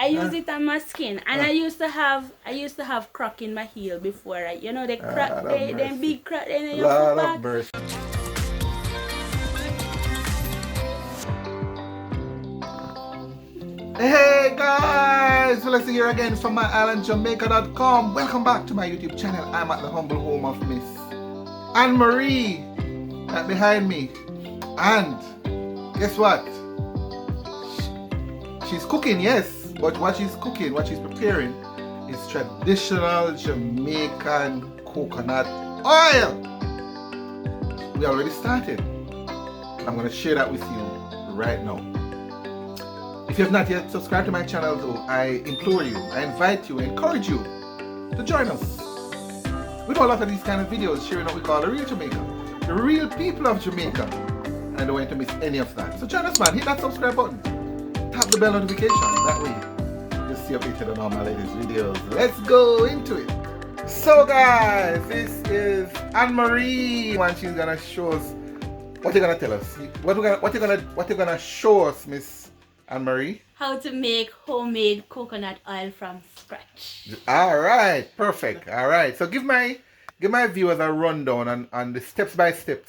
I use it on my skin, and I used to have crack in my heel before. You know the crack, them big crack in your foot back. Hey guys, Felicity here again from My-Island-Jamaica.com. Welcome back to my YouTube channel. I'm at the humble home of Ms AnnMarie, right behind me. And guess what? She's cooking, yes. But what she's cooking, what she's preparing is traditional Jamaican coconut oil. We already started. I'm going to share that with you right now. If you have not yet subscribed to my channel though, I implore you, I invite you, I encourage you to join us. We do a lot of these kind of videos sharing what we call the real Jamaica, the real people of Jamaica. And I don't want you to miss any of that. So join us, man, hit that subscribe button, tap the bell notification, that way you'll stay updated on all my latest videos. Let's go into it. So guys, this is AnnMarie, and she's gonna show us, what you're gonna tell us? What you're gonna show us, Miss AnnMarie? How to make homemade coconut oil from scratch. Alright, perfect. Alright, so give my viewers a rundown on the step by step,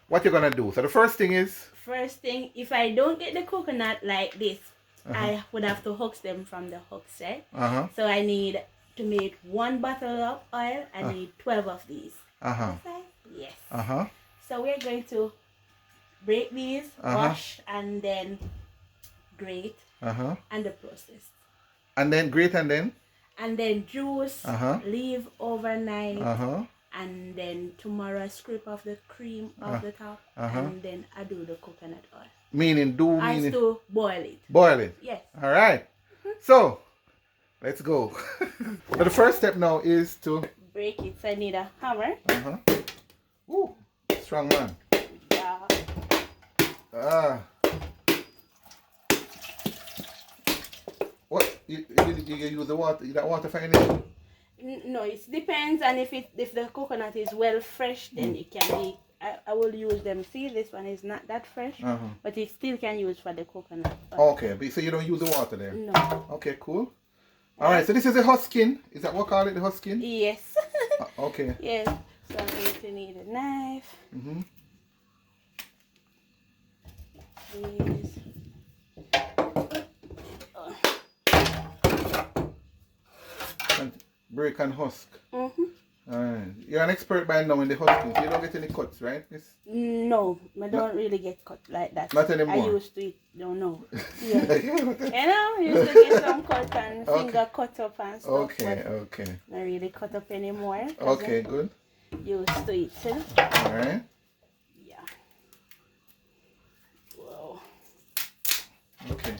what you're gonna do. So the first thing, if I don't get the coconut like this, I would have to husk them from the hooks, right? So I need to make 1 bottle of oil. I need 12 of these. Okay? Yes. So we're going to break these, wash, and then grate, and the process. And then grate, and then juice, leave overnight, and then tomorrow scrape off the cream off the top, and then I do the coconut oil. Meaning to boil it. Boil it. Yes. All right. So let's go. So the first step now is to break it. So I need a hammer. Ooh, strong man. Yeah. What you use the water? You don't water for anything? No, it depends, and if the coconut is well fresh, then it can be. I will use them. See, this one is not that fresh, but it still can use for the coconut. Okay, but so you don't use the water there? No. Okay, cool. All right, so this is the husking. Is that what we call it, the husking? Yes. Okay. Yes. So I'm going to need a knife. Please. And break and husk. You're an expert by now in the husking, so you don't get any cuts, right? No, I don't really get cut like that. Not anymore. I used to, don't know. Yeah. Used to get some cut and finger cut up and stuff. Okay. Not really cut up anymore. Okay, good. Used to it, too. Alright. Yeah. Whoa. Okay.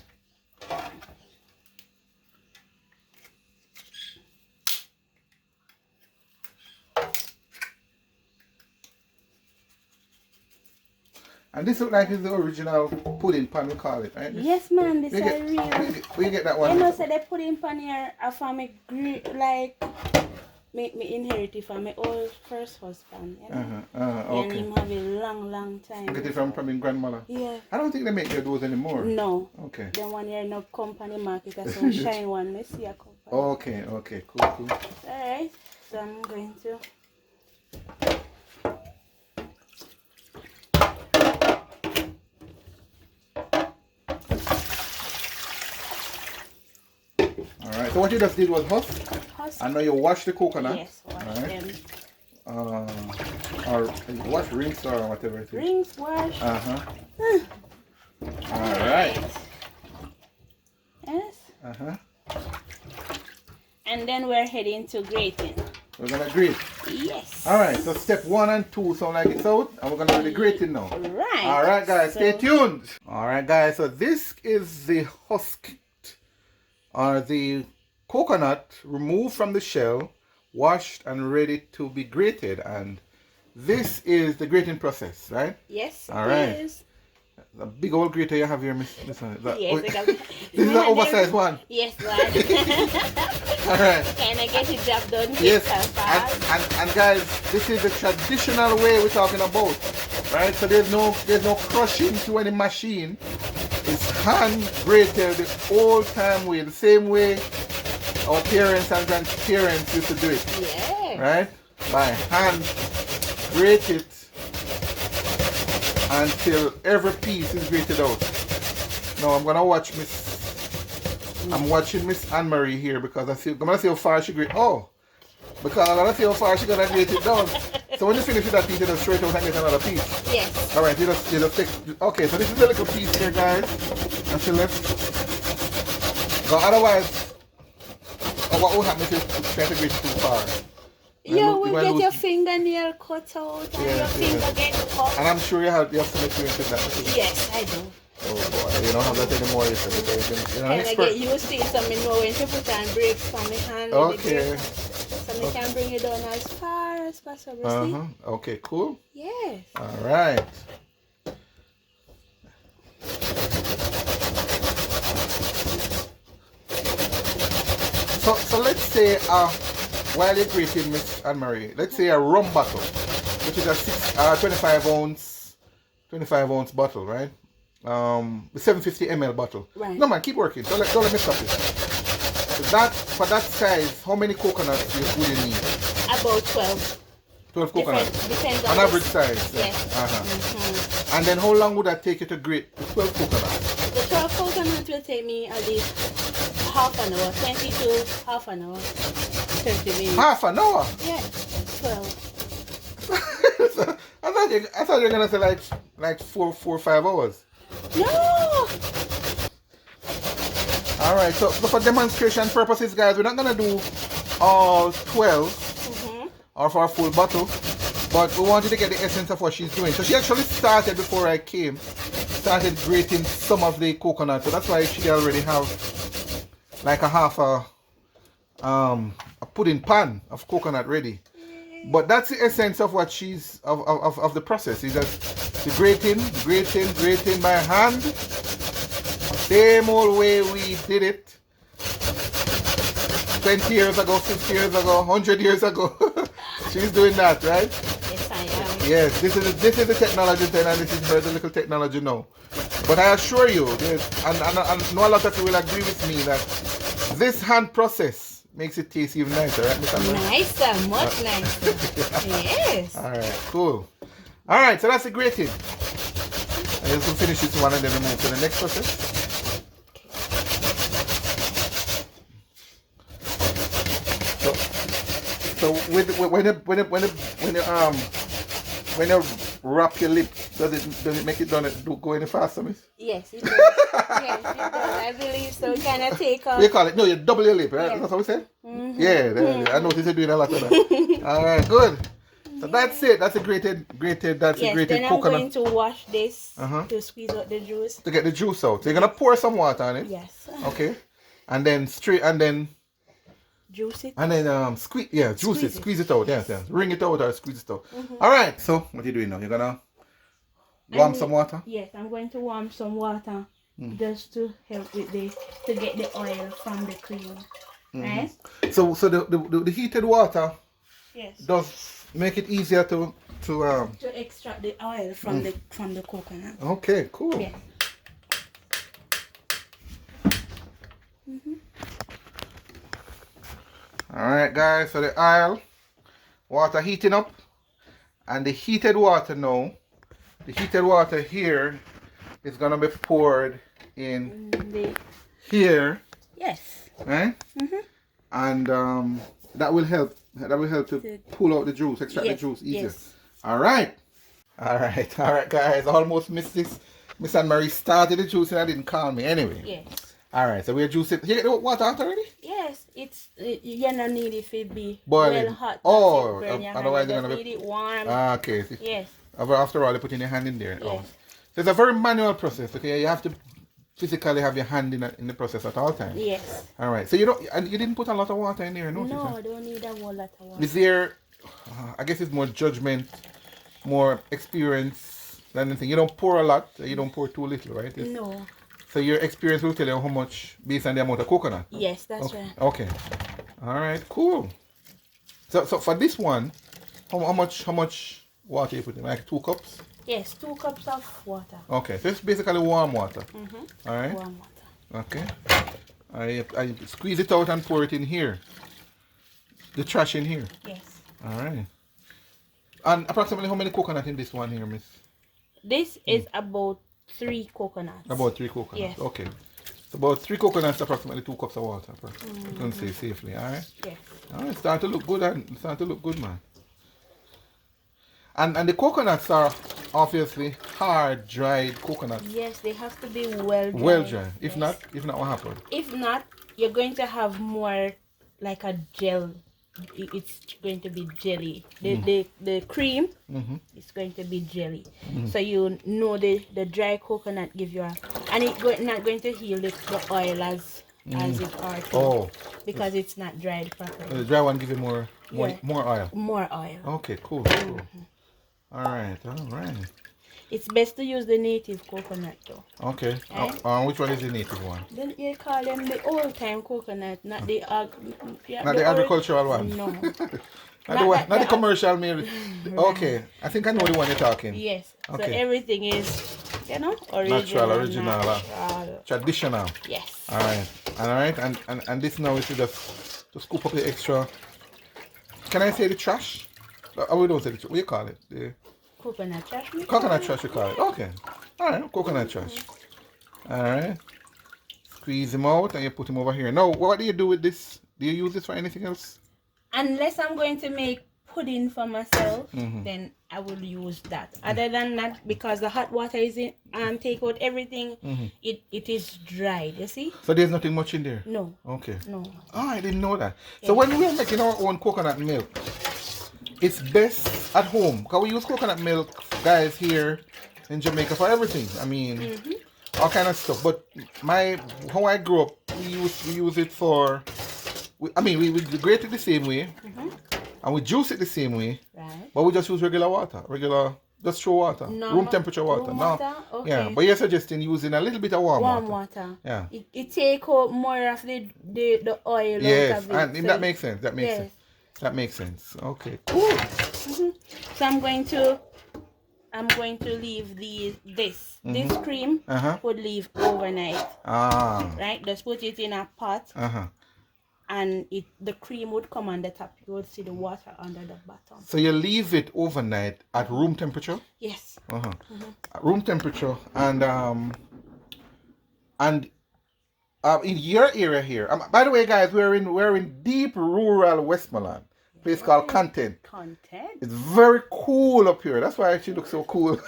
And this looks like it's the original pudding pan, we call it, right? Yes, man, this is real. Where you get that one? You know, so they pudding pan here, from me inherit it from my old first husband. You know? Okay. And him have a long time. You get it from your grandmother? Yeah. I don't think they make those anymore. No. Okay. The one here no company market, a sunshine one, I see a company. Okay, cool. Alright, so I'm going to Alright, so what you just did was husk. And now you wash the coconut. Yes, wash them. Or wash, rinse, or whatever it is. Rinse, wash. Alright. Yes. And then we're heading to grating. We're gonna grate. Yes. Alright, so step 1 and 2 sound like it's out, and we're gonna do the grating now. Right. Alright guys, stay tuned. Alright guys, so this is the husk, or the coconut removed from the shell, washed and ready to be grated, and this is the grating process, right? Yes, Alright. it is. The big old grater you have here, Miss. Yes, this is an oversized one. Yes, one. Alright. Can I get it job done? Yes. And guys, this is the traditional way we're talking about. Right? So there's no crushing to any machine. is hand grated the old time way, the same way our parents and grandparents used to do it. Yeah. Right? By hand grate it until every piece is grated out. Now I'm gonna watch I'm watching Ms AnnMarie here because I'm gonna see how far she grate. Oh, because I'm gonna see how far she's gonna grate it down. So when you finish with that piece, you just straight out and get another piece. Yes. Alright, you just take. Okay, so this is a little piece here, guys. And so let's go. Otherwise, what will happen if you try to grate too far? You will get your fingernail cut out and your finger get cut. And I'm sure you have some experience with that. Yes, I do. Oh boy, you don't have that anymore. You're an expert. I get used to it, so I know when to put on brakes from my hand. Okay. So I can bring it down as far as possible. See? Okay, cool. Yes. Alright. So let's say while you're grating, Ms AnnMarie, let's say a rum bottle, which is a 25 ounce bottle, right? The 750 ml bottle. Right. No man, keep working. Don't let me stop you. So for that size, how many coconuts would you need? About 12. 12 coconuts. Depends on average size. Yes. And then how long would that take you to grate the 12 coconuts? The 12 coconuts will take me at least half an hour, 20 to half an hour, 30 minutes. Half an hour? Yeah, 12. I thought you were gonna say like 4 or 5 hours. No. All right. So for demonstration purposes, guys, we're not gonna do all 12 or for a full bottle, but we wanted to get the essence of what she's doing. So she actually started before I came. Started grating some of the coconut, so that's why she already have like a half a pudding pan of coconut ready. But that's the essence of what she's of the process. Is just the grating by hand, same old way we did it 20 years ago, 50 years ago, 100 years ago. She's doing that, right? Yes, I am. Yes, this is the technology then, and this is her little technology now. But I assure you, and I know a lot of you will agree with me that this hand process makes it taste even nicer, right, Ms AnnMarie? Nicer, much nicer. Yes. All right, cool. All right, so that's the grating. I just will finish this one and then we move to the next process. So when you wrap your lip, does it make it go any faster, miss? Yes, it does. Yes, it does. I believe so. Kind of take off. You call it? No, you double your lip, right? Yeah. That's what we said? Yeah, I noticed you're doing a lot of that. All right, good. So that's it. That's a grated then coconut. I'm going to wash this to squeeze out the juice. To get the juice out. So you're gonna pour some water on it. Yes. Okay. And then juice it. And then squeeze it out. Yes. Wring it out or squeeze it out. All right. So what are you doing now? You're gonna warm some water? Yes, I'm going to warm some water just to help with to get the oil from the cream. Right? So the heated water does make it easier to extract the oil from the coconut. Okay, cool. Yes. All right, guys. So the water heating up, and the heated water now. The heated water here is gonna be poured in here. Yes. Right. And that will help. That will help to pull out the juice, extract the juice easier. Yes. All right, guys. Almost missed this. Ms AnnMarie started the juice and I didn't call me anyway. Yes. All right, so we're juicing. You get the water out already? Yes, you don't need it to be boiling. Well hot. Oh, otherwise you're gonna need it warm. Okay. Yes. After all, you put in your hand in there. Yes. Oh. So it's a very manual process. Okay, you have to physically have your hand in the process at all times. Yes. All right. So you didn't put a lot of water in there, no? No, I don't need a whole lot of water. Is there? I guess it's more judgment, more experience than anything. You don't pour a lot. You don't pour too little, right? No. So your experience will tell you how much based on the amount of coconut. Yes, that's okay. right. Okay. All right. Cool. So for this one, how much water you put in? Like 2 cups? Yes, 2 cups of water. Okay, so it's basically warm water. Mm-hmm. All right. Warm water. Okay. I squeeze it out and pour it in here. The trash in here. Yes. All right. And approximately how many coconut in this one here, miss? This is about 3 coconuts. About 3 coconuts. Yes. Okay. So about 3 coconuts, approximately 2 cups of water. You can say safely. All right. Yes. All right. Start to look good. And start to look good, man. And the coconuts are obviously hard, dried coconuts. Yes, they have to be well dried. Well dried. If yes. not, what happens? If not, you're going to have more like a gel. It's going to be jelly. The cream is going to be jelly. So you know the dry coconut give you a, and it's not going to heal the oil as it ought to. Oh. Because it's not dried properly. The dry one give you more oil. More oil. Okay, cool. Cool. All right. It's best to use the native coconut though. Okay. Which one is the native one? Then you call them the old time coconut, not the not the agricultural one. No. not the commercial meal. Okay. I think I know the one you're talking. Yes. Okay. So everything is, original, traditional. Yes. All right. And this now is just to scoop up the extra. Can I say the trash? We don't say the trash. What do you call it? The coconut trash. Coconut trash, you call it. Okay. All right. Coconut trash. All right. Squeeze them out and you put them over here. Now, what do you do with this? Do you use this for anything else? Unless I'm going to make pudding for myself, then I will use that. Other than that, because the hot water is in and take out everything, it is dried, you see? So there's nothing much in there? No. Okay. No. Oh, I didn't know that. Yes. So when we are making our own coconut milk, it's best at home. Because we use coconut milk, guys, here in Jamaica for everything. I mean, all kind of stuff. But how I grew up, we use it for, we grate it the same way. And we juice it the same way. Right. But we just use regular water. Just show water. Room temperature water. Room water? Okay. Yeah, but you're suggesting using a little bit of warm water. Yeah. It take out more of the oil yes, out of it. And so that makes sense. That makes sense. That makes sense. Okay, cool. So I'm going to leave this cream would leave overnight. Right? Just put it in a pot. And the cream would come on the top. You would see the water under the bottom. So you leave it overnight at room temperature? Yes. At room temperature, and in your area here. By the way, guys, we're in deep rural Westmoreland. Place called Content. It's very cool up here. That's why she looks so cool.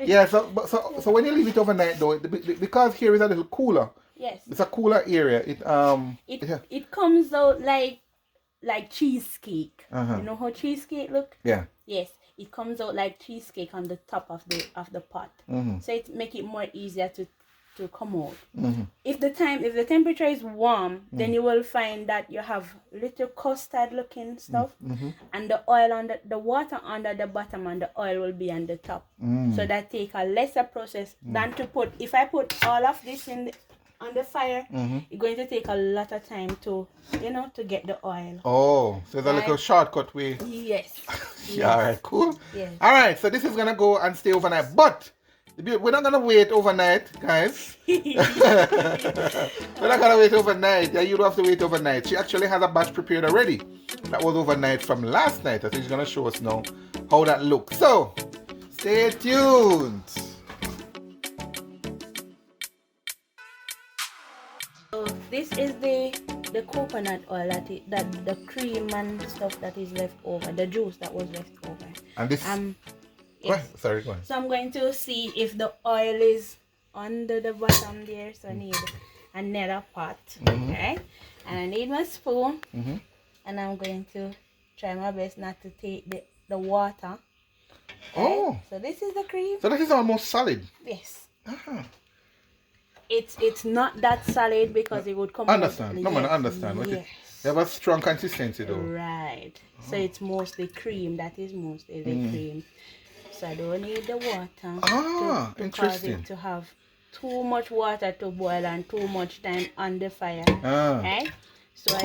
Yeah. So when you leave it overnight, though, because here is a little cooler. Yes. It's a cooler area. It comes out like cheesecake. You know how cheesecake look? Yeah. Yes. It comes out like cheesecake on the top of the pot. So it make it more easier to come out. If the temperature is warm, then you will find that you have little custard looking stuff, and the oil the water under the bottom and the oil will be on the top. So that take a lesser process than to put. If I put all of this on the fire, it's going to take a lot of time to get the oil. Oh, so it's a little shortcut way. Yes. Yeah, all right, cool. Yes. All right, so this is gonna go and stay overnight, but we're not gonna wait overnight, guys. We're not gonna wait overnight. Yeah, you don't have to wait overnight. She actually has a batch prepared already. That was overnight from last night. I think she's gonna show us now how that looks. So stay tuned. So this is the coconut oil that the cream and stuff that is left over, the juice that was left over. And this yes. Sorry, go ahead. So I'm going to see if the oil is under the bottom there. So I need another pot. Okay. And I need my spoon. And I'm going to try my best not to take the water. Okay? Oh. So this is the cream. So this is almost solid. Yes. It's not that solid because it would come understand. out. No man, understand. Yes. You have a strong consistency though. Right. So it's mostly cream. That is mostly the cream. So I don't need the water to cause it to have too much water to boil and too much time on the fire. Right? So I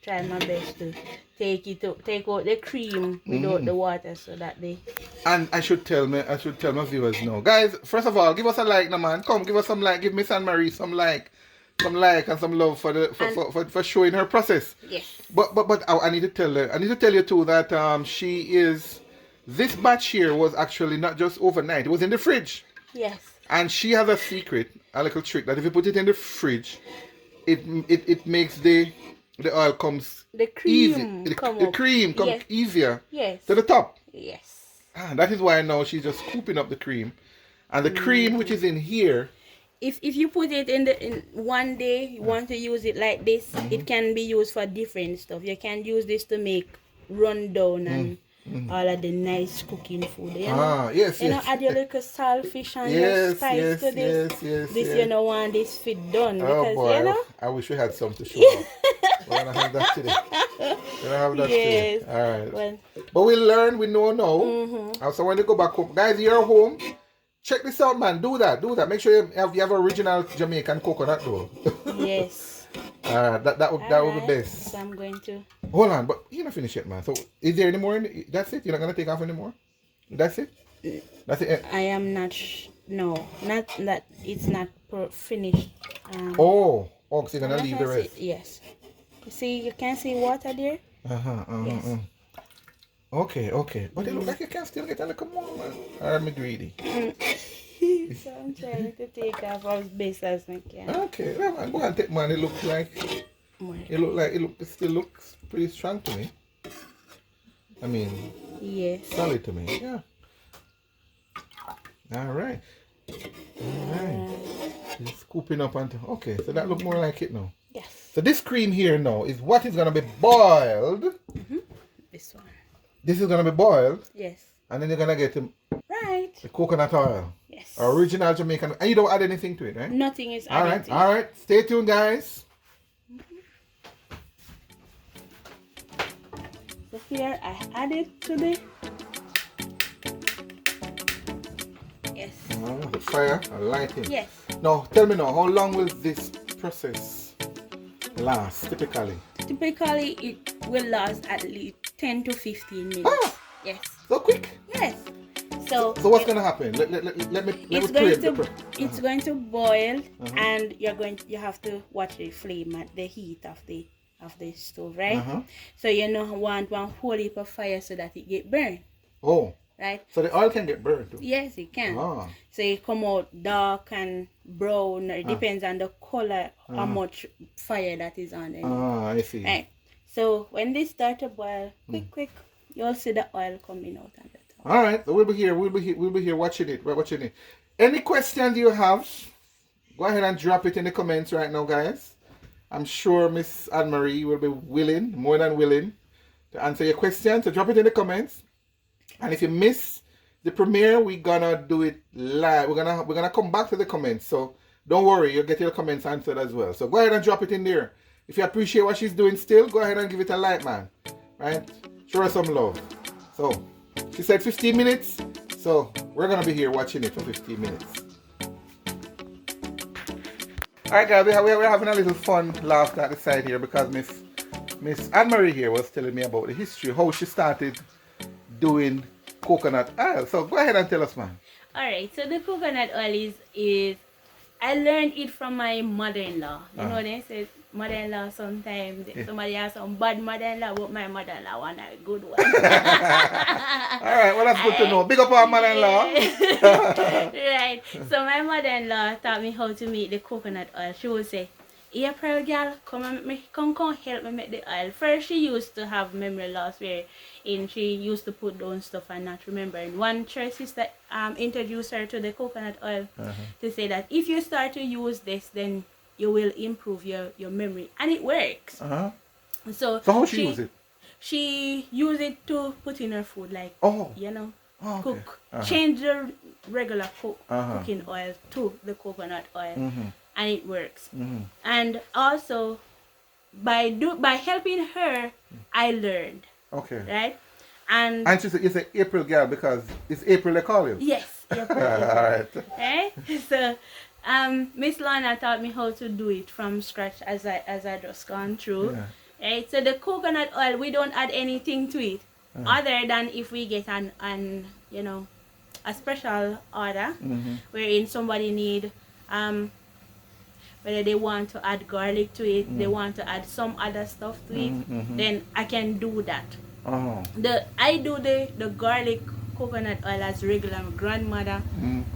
try my best to take out the cream without the water so that they. And I should tell my viewers now, guys. First of all, give us a like, no man. Come, give us some like. Give Ms AnnMarie some like and some love for showing her process. Yes. But I need to tell her. I need to tell you too that she is. This batch here was actually not just overnight. It was in the fridge. Yes. And she has a secret, a little trick that if you put it in the fridge, it makes the oil comes the cream easy. The cream comes easier to the top. Yes. That is why now she's just scooping up the cream, and the cream which is in here. If you put it in one day, you want to use it like this, it can be used for different stuff. You can use this to make rundown and all of the nice cooking food. You know? Yes. You know, add your little saltfish and your spice to this. Yes. You know, want this fit done because boy, you know. I wish we had some to show off. We're gonna have that today. Today. All right. Well, but we learn, we know now. So when you go back home, guys, you're home. Check this out, man. Do that. Make sure you have original Jamaican coconut though. Yes. That would be best. So I'm going to. Hold on, but you're not finished yet, man. So is there any more? That's it. You're not gonna take off anymore. That's it. That's it. I am not. No, not that. It's not finished. So you're gonna leave the rest. Yes. You see, you can see water there. Yes. Okay. But it looks like you can still get a little more, man. I'm greedy. So I'm trying to take off as best as I can. Okay, well, man, go and take, man. It looks like it still looks pretty strong to me. I mean, yes, solid to me. Yeah. All right. Just scooping up onto. Okay, so that look more like it now. Yes. So this cream here now is what is gonna be boiled. This one. This is gonna be boiled. Yes. And then you're gonna get the coconut oil. Yes. Original Jamaican. And you don't add anything to it, right? Nothing is added. All right. Stay tuned, guys. So here I added to the. Yes. The fire and lighting. Yes. Now, tell me now, how long will this process last, typically? Typically, it will last at least 10 to 15 minutes. Yes. So quick? Yes. So what's going to happen? It's going to boil, and you have to watch the flame at the heat of the stove, right? So you know want one whole heap of fire so that it get burned. Oh. Right. So the oil can get burned too? Yes, it can. So it come out dark and brown. It depends on the color, how much fire that is on it. I see. Right. So when they start to boil, quick, you'll see the oil coming out on the top. All right. So we'll be here watching it. We're watching it. Any questions you have, go ahead and drop it in the comments right now, guys. I'm sure Ms AnnMarie will be more than willing, to answer your questions. So drop it in the comments. And if you miss the premiere, we're gonna do it live. We're gonna come back to the comments. So don't worry, you'll get your comments answered as well. So go ahead and drop it in there. If you appreciate what she's doing still, go ahead and give it a like, man. Right? Show her some love. So she said 15 minutes. So we're gonna be here watching it for 15 minutes. Alright guys, we're having a little fun laugh at the side here because Ms AnnMarie here was telling me about the history, how she started doing coconut oil. So go ahead and tell us, man. Alright, so the coconut oil is I learned it from my mother-in-law. You know, they say mother-in-law sometimes somebody has some bad mother-in-law, but my mother-in-law want a good one. Alright, well that's good to know. Big up our mother-in-law. Right. So my mother-in-law taught me how to make the coconut oil. She would say, April girl, come help me make the oil. First she used to have memory loss she used to put down stuff and not remember. And one church sister introduced her to the coconut oil to say that if you start to use this, then you will improve your memory. And it works. So how she use it? She used it to put in her food, like cook. Change the regular cooking oil to the coconut oil. And it works. And also by helping her, I learned. Okay. Right? And she said, you say April girl because it's April they call you? Yes, April. Alright. Right? So Miss Lana taught me how to do it from scratch as I just gone through. Right? So the coconut oil, we don't add anything to it other than if we get an you know, a special order wherein somebody need whether they want to add garlic to it, they want to add some other stuff to it, then I can do that. I do the garlic coconut oil as regular my grandmother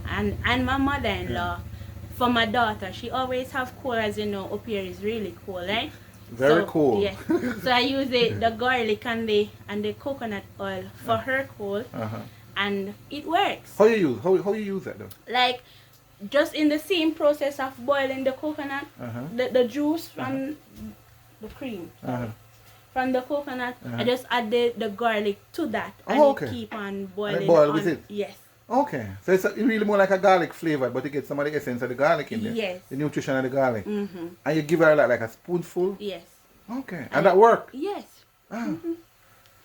and my mother-in-law. For my daughter, she always have cold, as you know, up here is really cold, right? Very cold. Yeah. So I use the garlic and the coconut oil for her cold, and it works. How you use that though? Like just in the same process of boiling the coconut, the juice from the cream. From the coconut, I just add the garlic to that and it keep on boiling. And boil with it? Yes. Okay. So it's really more like a garlic flavor, but you get some of the essence of the garlic in there. Yes. The nutrition of the garlic. And you give her like a spoonful? Yes. Okay. And that work? Yes.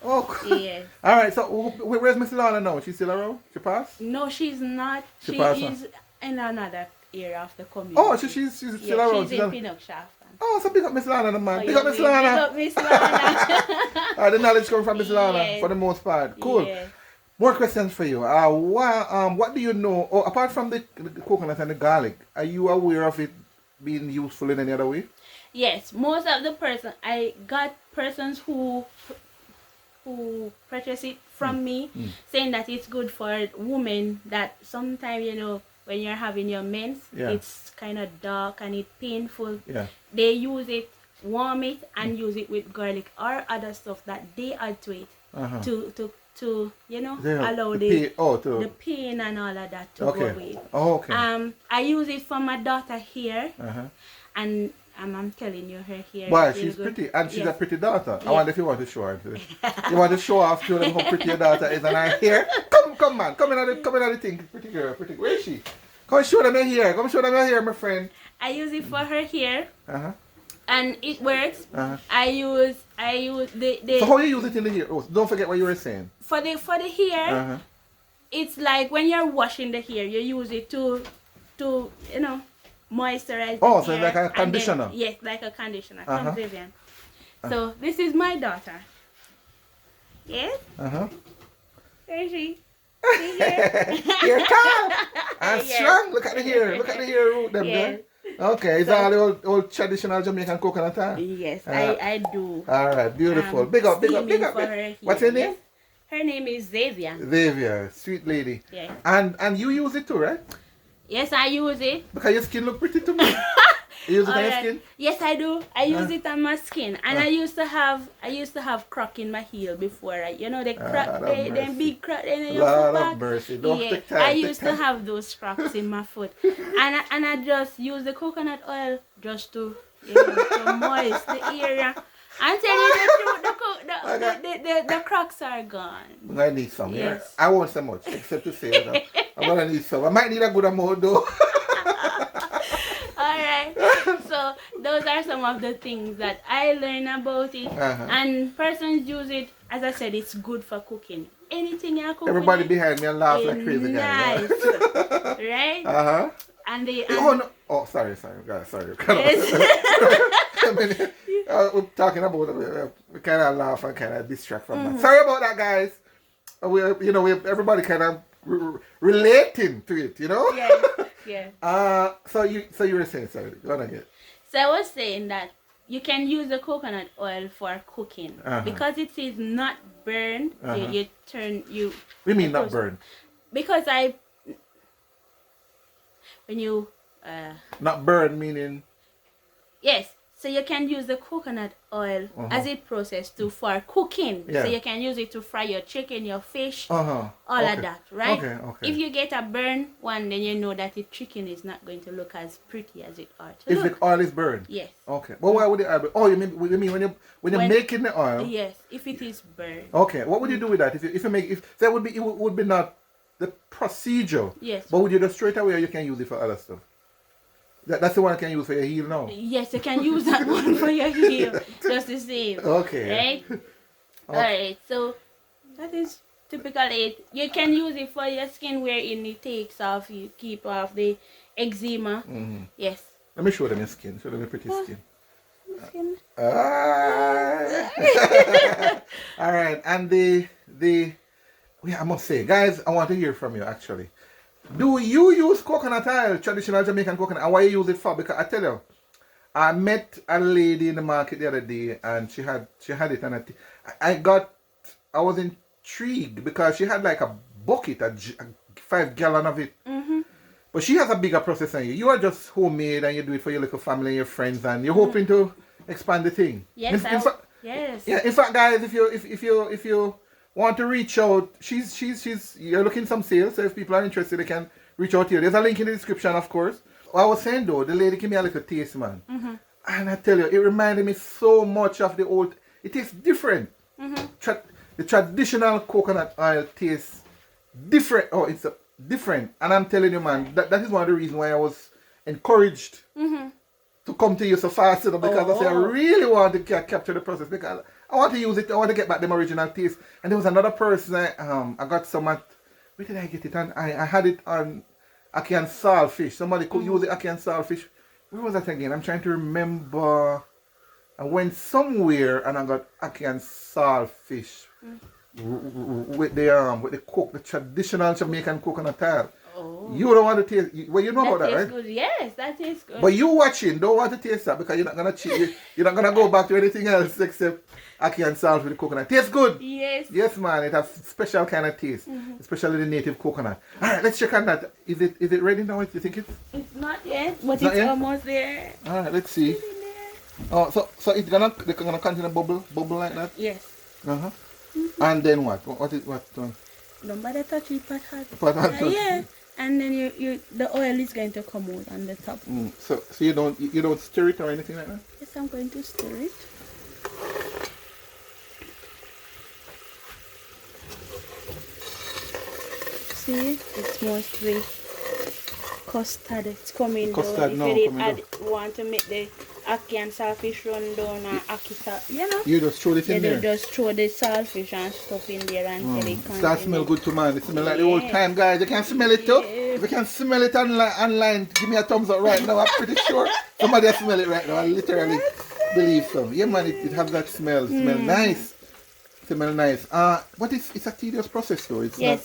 Oh. Yes. All right. So where's Miss Lana now? She's still around? She passed? No, she's not. She is in another area of the community. Oh, so she's still around. She's in Pinnock Shaft. Oh, so big up Miss Lana, man. Oh, Big up Miss Lana. Big up Miss Lana. The knowledge comes from Miss Lana Yes. for the most part. Cool. Yes. More questions for you. What do you know? Oh, apart from the coconut and the garlic, are you aware of it being useful in any other way? Yes, most of the I got persons who purchase it from me saying that it's good for women that sometimes, you know, when you're having your mens, it's kind of dark and it's painful. Yeah. They use it, warm it, and use it with garlic or other stuff that they add to it to you know, allow the pain and all of that to go away. Oh, okay. I use it for my daughter here, and I'm telling you, her hair. Why? She's pretty, and she's a pretty daughter. I wonder if you want to show her. You want to show off to them how pretty your daughter is, and her hair. Come, man, come in at the thing, pretty girl, pretty. Where is she? Come show them your hair. Come show them your hair, my friend. I use it for her hair. And it works. I use the. So how you use it in the hair? Oh, don't forget what you were saying. For the hair, it's like when you're washing the hair, you use it to you know, moisturize. Oh, so it's like a conditioner. Then, yes, like a conditioner. Come, Vivian. So this is my daughter. Yes. Where is she? You're tall and strong. Look at the hair. Look at the hair root them there. Okay, it's all the old traditional Jamaican coconut time. Yes, I do. All right, beautiful. Big up. What's her name? Yes. Her name is Xavier. Xavier, sweet lady. Yeah. And you use it too, right? Yes, I use it. Because your skin look pretty to me. You use it on your skin? Yes, I do. I use it on my skin, and I used to have crack in my heel before. You know, the crack, them big crack in your foot. Lord of mercy. Don't take time. I used to have those cracks in my foot, and I just use the coconut oil just to, you know, to moist the area. I'm telling you the truth, the cracks are gone. I need some. Yes. I won't say much, except to say that I'm gonna need some. I might need a good amount though. Alright, so those are some of the things that I learned about it, and persons use it. As I said, it's good for cooking. Anything you're cooking. Everybody behind me laugh like crazy guys. Nice. Right? And they. Sorry. We're talking about we kind of laugh and kind of distract from that. Sorry about that, guys. Everybody kind of relating to it, you know. Yeah. So you were saying, sorry, go on again. So I was saying that you can use the coconut oil for cooking because it is not burned. You turn you. What do you mean not burned? Because when you not burned meaning. Yes. So you can use the coconut oil as it processed for cooking. Yeah. So you can use it to fry your chicken, your fish, all of that, right? Okay. If you get a burn one, then you know that the chicken is not going to look as pretty as it ought to look. If the oil is burned? Yes. Okay. But why would the oil be? Oh, you mean when you're making the oil? Yes, if it is burned. Okay. What would you do with that? If that would be not the procedure. Yes. But would you just straight away, or you can use it for other stuff? That's the one I can use for your heel now. Yes, you can use that one for your heel. Just the same. Okay. Right? Alright, so that is typically it. You can use it for your skin wherein it takes off, you keep off the eczema. Yes. Let me show them your skin. Show them your pretty skin. All right, and I must say, guys, I want to hear from you actually. Do you use coconut oil, traditional Jamaican coconut, and what you use it for? Because I tell you, I met a lady in the market the other day, and she had it, and I was intrigued because she had like a bucket, a 5 gallon of it. But she has a bigger process than you. You are just homemade, and you do it for your little family and your friends, and you're hoping to expand the thing. Yes, yes. Yeah. In fact, guys, if you want to reach out, you're looking some sales. So if people are interested, they can reach out to you. There's a link in the description, of course. What I was saying though, the lady gave me a little taste, man, and I tell you, it reminded me so much of the old. It tastes different. The traditional coconut oil tastes different. Oh, it's different, and I'm telling you, man, that is one of the reasons why I was encouraged to come to you so fast, you know, because I say I really want to capture the process, because I want to use it. I want to get back them original taste. And there was another person I got some at, where did I get it on? I had it on ackee and saltfish. Somebody could use it ackee and saltfish. Where was that again? I'm trying to remember. I went somewhere and I got ackee and saltfish with the traditional Jamaican coconut oil. You don't want to taste. Well, you know about that, right? Good. Yes, that tastes good. But you watching don't want to taste that, because you're not gonna cheat. You're not gonna go back to anything else except ackee and salt with the coconut. Tastes good. Yes. Yes, man. It has special kind of taste, especially the native coconut. All right, let's check on that. Is it ready now? Do you think it's? It's not yet, but it's almost there. All right, let's see. Oh, so it's gonna continue bubble like that. Yes. And then what? What's done? Don't bother touch it, pot hot. Yeah. And then the oil is going to come out on the top. So you don't stir it or anything like that? Yes, I'm going to stir it. See, it's mostly custard. It's coming custard down. If you want to make the ackee and saltfish run down, or ackee salt, you know. You just throw it in there? You just throw the saltfish and stuff in there and it that smell good too, man. It smells like the old time, guys. You can smell it too. If you can smell it online, give me a thumbs up right now. I'm pretty sure somebody has smell it right now. I literally believe so. Yeah, man, it has that smell. It smells nice. Smell nice. But it's a tedious process though. It's not,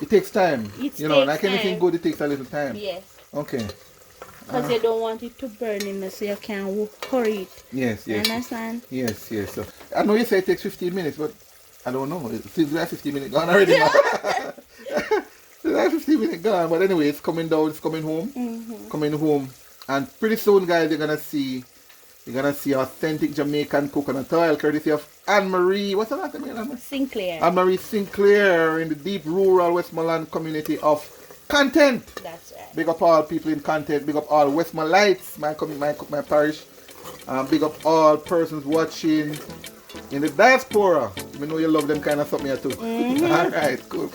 it takes time. Like anything good, it takes a little time. Yes. Okay. Because you don't want it to burn in there, so you can hurry it. Yes. You understand? Yes. So I know you say it takes 15 minutes, but I don't know. It seems like 15 minutes gone already. It's like 15 minutes gone, but anyway, it's coming down. It's coming home. Coming home, and pretty soon, guys, you're gonna see authentic Jamaican coconut oil, courtesy of AnnMarie. What's her last name? Sinclair. AnnMarie Sinclair in the deep rural Westmoreland community of Content. That's right. Big up all people in Content. Big up all Westmorelites, my parish. Big up all persons watching in the diaspora. I know you love them kind of something here too. All right, cool.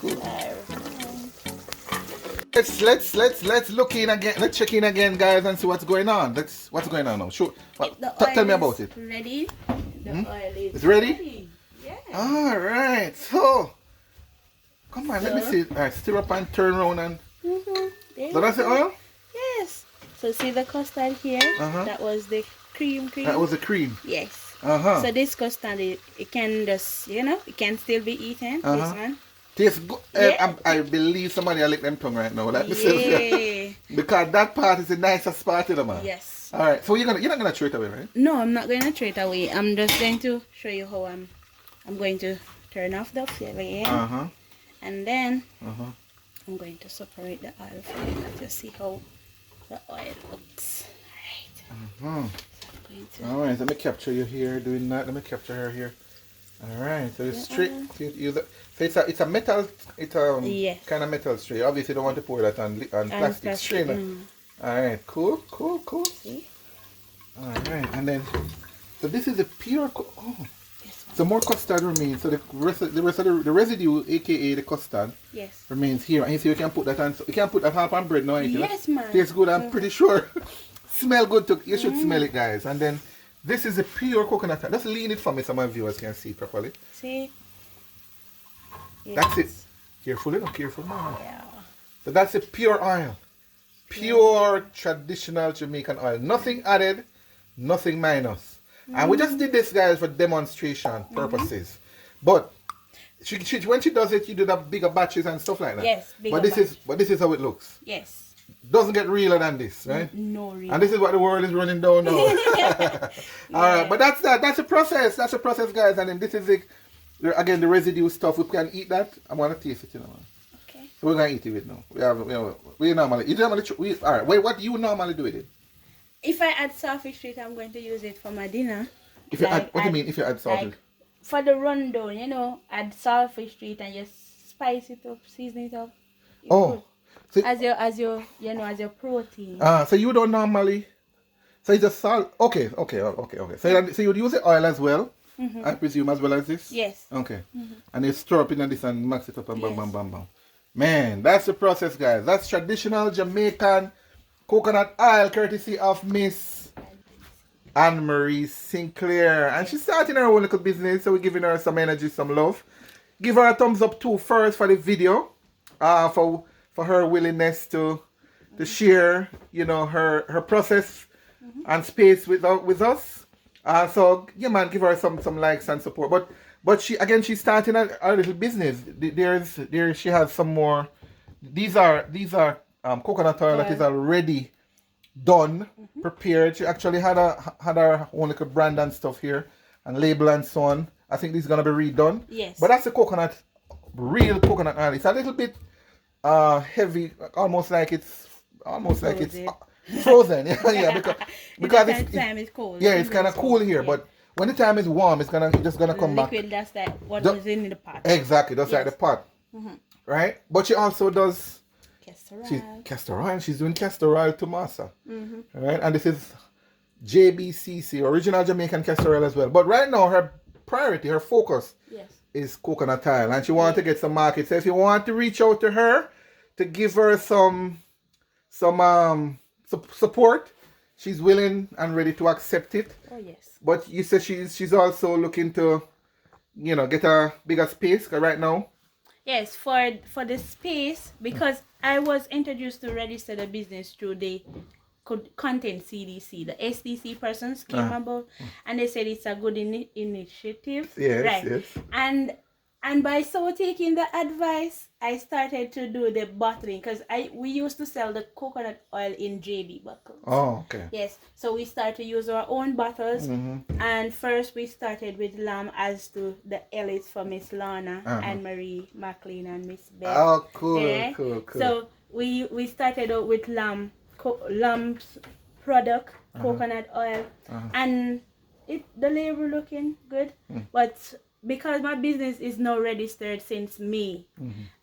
Let's look in again. Let's check in again, guys, and see what's going on. What's going on now. Sure. Tell me about it. Ready? The oil is it's ready? Yeah. All right. So, come on, let me see. All right, stir up and turn around and. So that's the oil? Yes. So see the custard here? That was the cream. That was the cream? Yes. So this custard, it can just, it can still be eaten. This one. Tastes good. I believe somebody will lick them tongue right now. Like myself. Because that part is the nicest part of the man. Yes. All right. So you're not gonna throw it away, right? No, I'm not going to throw it away. I'm just going to show you how I'm going to turn off the flame. And then I'm going to separate the oil from it to see how the oil looks. Alright. Alright, let me capture you here doing that. Let me capture her here. Alright, so it's straight. So it's a metal, kind of metal tray. Obviously you don't want to pour that on plastic strainer. Alright, cool. See? Alright, and then, so this is a pure, so more custard remains. So the residue, aka the custard, remains here. And so you can put that on. You can put that half on bread now. Yes, man. Tastes good. I'm pretty sure. Smell good too. You should smell it, guys. And then this is a pure coconut. Just lean it for me so my viewers can see properly. See. Yes. That's it. Careful, careful, man. Yeah. So that's a pure oil. Pure traditional Jamaican oil. Nothing added, nothing minus. And we just did this, guys, for demonstration purposes. But she when she does it, you do the bigger batches and stuff like that. Yes, bigger but this is how it looks. Yes. Doesn't get realer than this, right? No real. And this is what the world is running down now. Alright, but that's that. That's a process. That's a process, guys. And then this is again the residue stuff. We can eat that. I'm gonna taste it, you know. Okay. So we're gonna eat it with now. We normally alright. Wait, what do you normally do with it? If I add saltfish to it, I'm going to use it for my dinner. If you add, what do you mean if you add saltfish? Like, for the rundown, you know, add saltfish to it and just spice it up, season it up. So, as your protein. So you don't normally. So it's just salt. Okay. So you would use the oil as well, I presume, as well as this. Yes. Okay. And you stir up in this and mix it up and bam, bam, bam, bam. Man, that's the process, guys. That's traditional Jamaican coconut oil, courtesy of Ms AnnMarie Sinclair. And she's starting her own little business, so we're giving her some energy, some love. Give her a thumbs up too first for the video. For her willingness to share, you know, her process and space with us. So yeah, man, give her some likes and support. But she's starting a little business. She has some more. These are coconut oil that is already done, prepared. She actually had her own little brand and stuff here and label and so on. I think this is gonna be redone. Yes. But that's the real coconut oil. It's a little bit heavy, almost like it's frozen. Yeah, because the time is cold. Yeah, it's kind of cool here, but when the time is warm, it's just gonna come back. Liquid, that's like what was in the pot. Exactly, that's like the pot, right? But she also does castor oil. She's doing castor oil to masa, right? And this is JBCC, original Jamaican castor oil as well. But right now, her priority, her focus, is coconut oil, and she wants to get some market. So if you want to reach out to her to give her some support, she's willing and ready to accept it. Oh yes. But you said she's also looking to, you know, get a bigger space right now. Yes, for the space, because I was introduced to register the business through the content CDC. The SDC persons came about, and they said it's a good initiative. Yes, right. Yes. And by so taking the advice, I started to do the bottling, because we used to sell the coconut oil in JB bottles. Oh, okay. Yes, so we started to use our own bottles, and first we started with lamb, as to the elites for Miss Lana, AnnMarie, McLean, and Miss Beth. Oh, cool, cool. So we started out with lamb's product, coconut oil, and the label looking good, but because my business is now registered since May,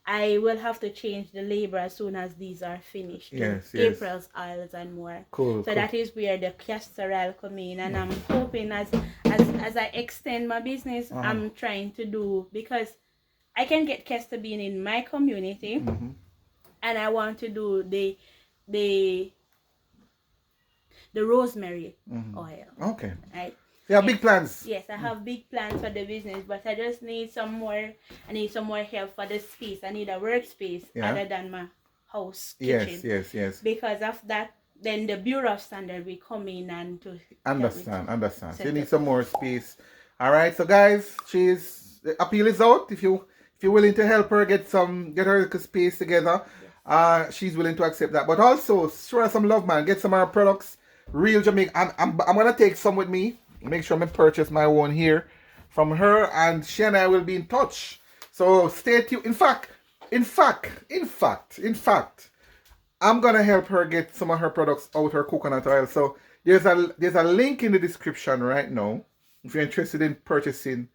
I will have to change the label as soon as these are finished. Yes. April's oils and more. Cool. So that is where the castor oil come in, and I'm hoping as I extend my business, I'm trying to do, because I can get castor bean in my community, and I want to do the rosemary oil. Okay. Right. You have big plans. Yes, I have big plans for the business, but I just need some more. I need some more help for the space. I need a workspace other than my house kitchen. Yes. Because of that, then the Bureau of Standard will come in and to understand. So you need some more space. All right. So guys, the appeal is out. If you're willing to help her get her space together, she's willing to accept that. But also show her some love, man. Get some of her products. Real Jamaican. I'm gonna take some with me. Make sure I purchase my own here from her, and she and I will be in touch. So stay tuned. In fact, I'm gonna help her get some of her products out her coconut oil. So there's a link in the description right now if you're interested in purchasing,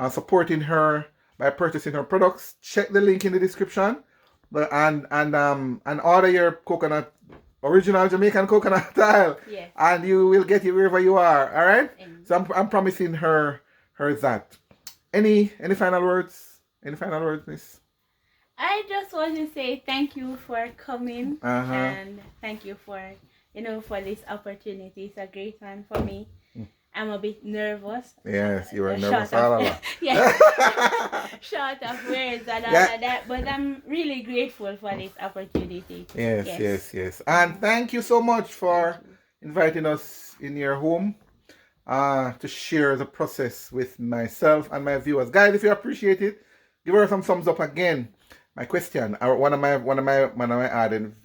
supporting her by purchasing her products. Check the link in the description, and order your original Jamaican coconut oil, and you will get it wherever you are. All right. So I'm promising her that. Any final words? Miss? I just want to say thank you for coming, and thank you for this opportunity. It's a great one for me. I'm a bit nervous. Yes, you were nervous all along. Short of words and all of that, but I'm really grateful for this opportunity. Yes. And thank you so much for inviting us in your home. to share the process with myself and my viewers. Guys, if you appreciate it, give her some thumbs up again. My question, or one of my added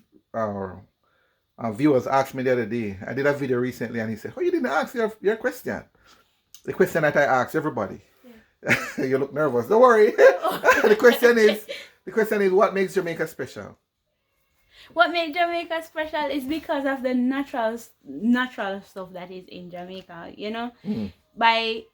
viewers asked me the other day. I did a video recently, and he said, "Oh, you didn't ask your question." The question that I asked everybody. Yeah. You look nervous. Don't worry. The question is, what makes Jamaica special? What makes Jamaica special is because of the natural stuff that is in Jamaica. You know, I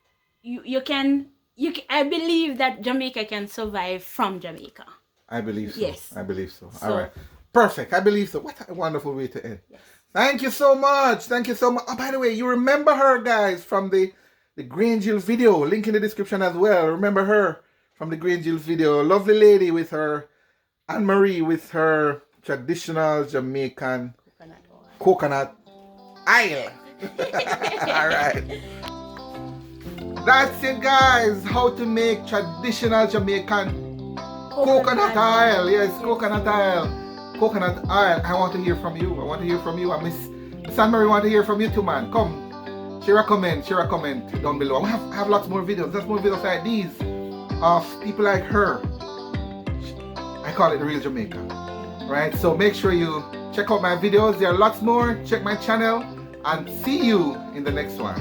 believe that Jamaica can survive from Jamaica. I believe so. Yes. I believe so. All right. Perfect. I believe so. What a wonderful way to end. Yes. Thank you so much. Thank you so much. Oh, by the way, you remember her, guys, from the Grating video. Link in the description as well. Remember her from the Grating video. Lovely lady with her, AnnMarie, with her traditional Jamaican coconut oil. All right. That's it, guys. How to make traditional Jamaican coconut oil. Yes, coconut oil. Coconut oil. I want to hear from you. I want to hear from you. And Ms AnnMarie want to hear from you too, man. Come. Share a comment down below. I have lots more videos. Lots more videos like these of people like her. I call it the real Jamaica. Right? So make sure you check out my videos. There are lots more. Check my channel and see you in the next one.